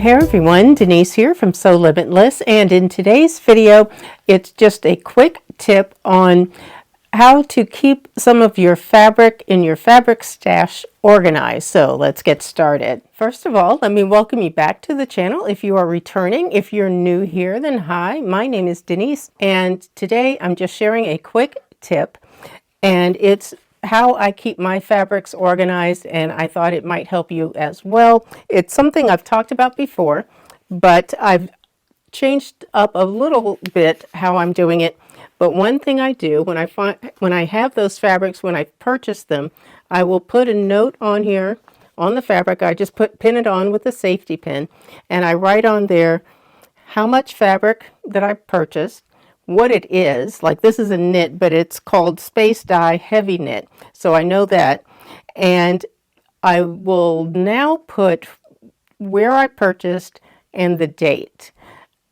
Hey everyone, Denise here from Sewlimitless, and in today's video it's just a quick tip on how to keep some of your fabric in your fabric stash organized. So let's get started. First of all, let me welcome you back to the channel. If you are returning, if you're new here, then hi, my name is Denise, and today I'm just sharing a quick tip, and it's how I keep my fabrics organized, and I thought it might help you as well. It's something I've talked about before, but I've changed up a little bit how I'm doing it. But one thing I do when I have those fabrics, when I purchase them, I will put a note on here on the fabric. I just pin it on with a safety pin, and I write on there how much fabric that I purchased, what it is. Like this is a knit, but it's called Space Dye Heavy Knit, so I know that. And I will now put where I purchased and the date,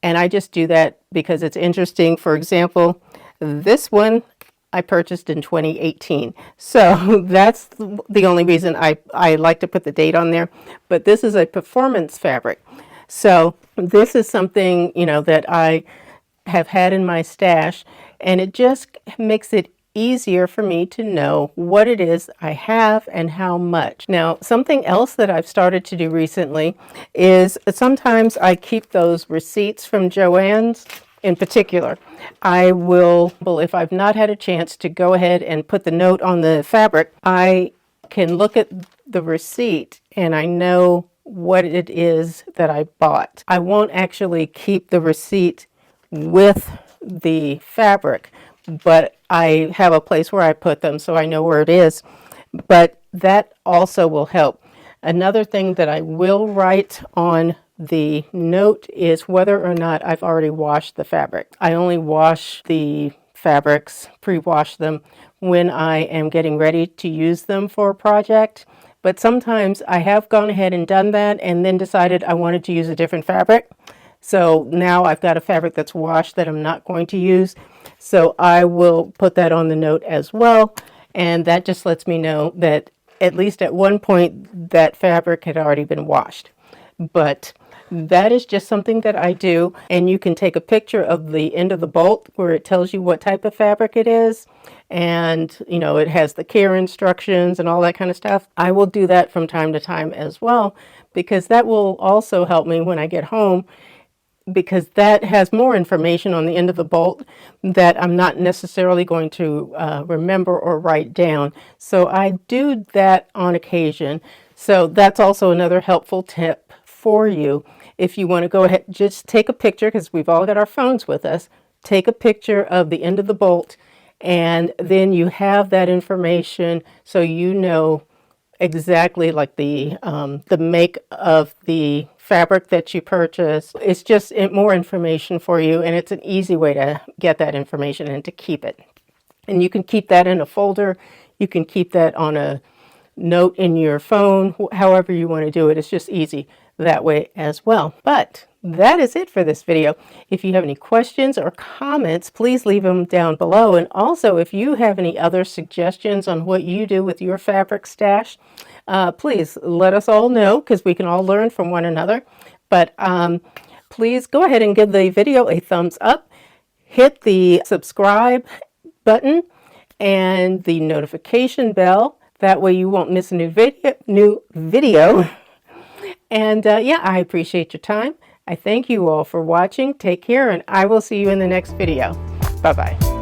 and I just do that because it's interesting. For example, this one I purchased in 2018, so that's the only reason I like to put the date on there. But this is a performance fabric, so this is something, you know, that I have had in my stash, and it just makes it easier for me to know what it is I have and how much. Now, something else that I've started to do recently is sometimes I keep those receipts from Joann's in particular. I will, if I've not had a chance to go ahead and put the note on the fabric, I can look at the receipt and I know what it is that I bought. I won't actually keep the receipt with the fabric, but I have a place where I put them so I know where it is. But that also will help. Another thing that I will write on the note is whether or not I've already washed the fabric. I only wash the fabrics, pre-wash them, when I am getting ready to use them for a project. But sometimes I have gone ahead and done that and then decided I wanted to use a different fabric. So now I've got a fabric that's washed that I'm not going to use. So I will put that on the note as well. And that just lets me know that at least at one point that fabric had already been washed. But that is just something that I do. And you can take a picture of the end of the bolt where it tells you what type of fabric it is. And, you know, it has the care instructions and all that kind of stuff. I will do that from time to time as well, because that will also help me when I get home, because that has more information on the end of the bolt that I'm not necessarily going to remember or write down. So I do that on occasion. So that's also another helpful tip for you. If you want to go ahead, just take a picture, because we've all got our phones with us. Take a picture of the end of the bolt, and then you have that information so you know exactly, like the make of the fabric that you purchased. It's just more information for you, and it's an easy way to get that information and to keep it. And you can keep that in a folder. You can keep that on a note in your phone, however you want to do it. It's just easy that way as well. But that is it for this video. If you have any questions or comments, please leave them down below. And also, if you have any other suggestions on what you do with your fabric stash, please let us all know, because we can all learn from one another. But please go ahead and give the video a thumbs up. Hit the subscribe button and the notification bell. That way you won't miss a new video. And yeah, I appreciate your time. I thank you all for watching. Take care, and I will see you in the next video. Bye-bye.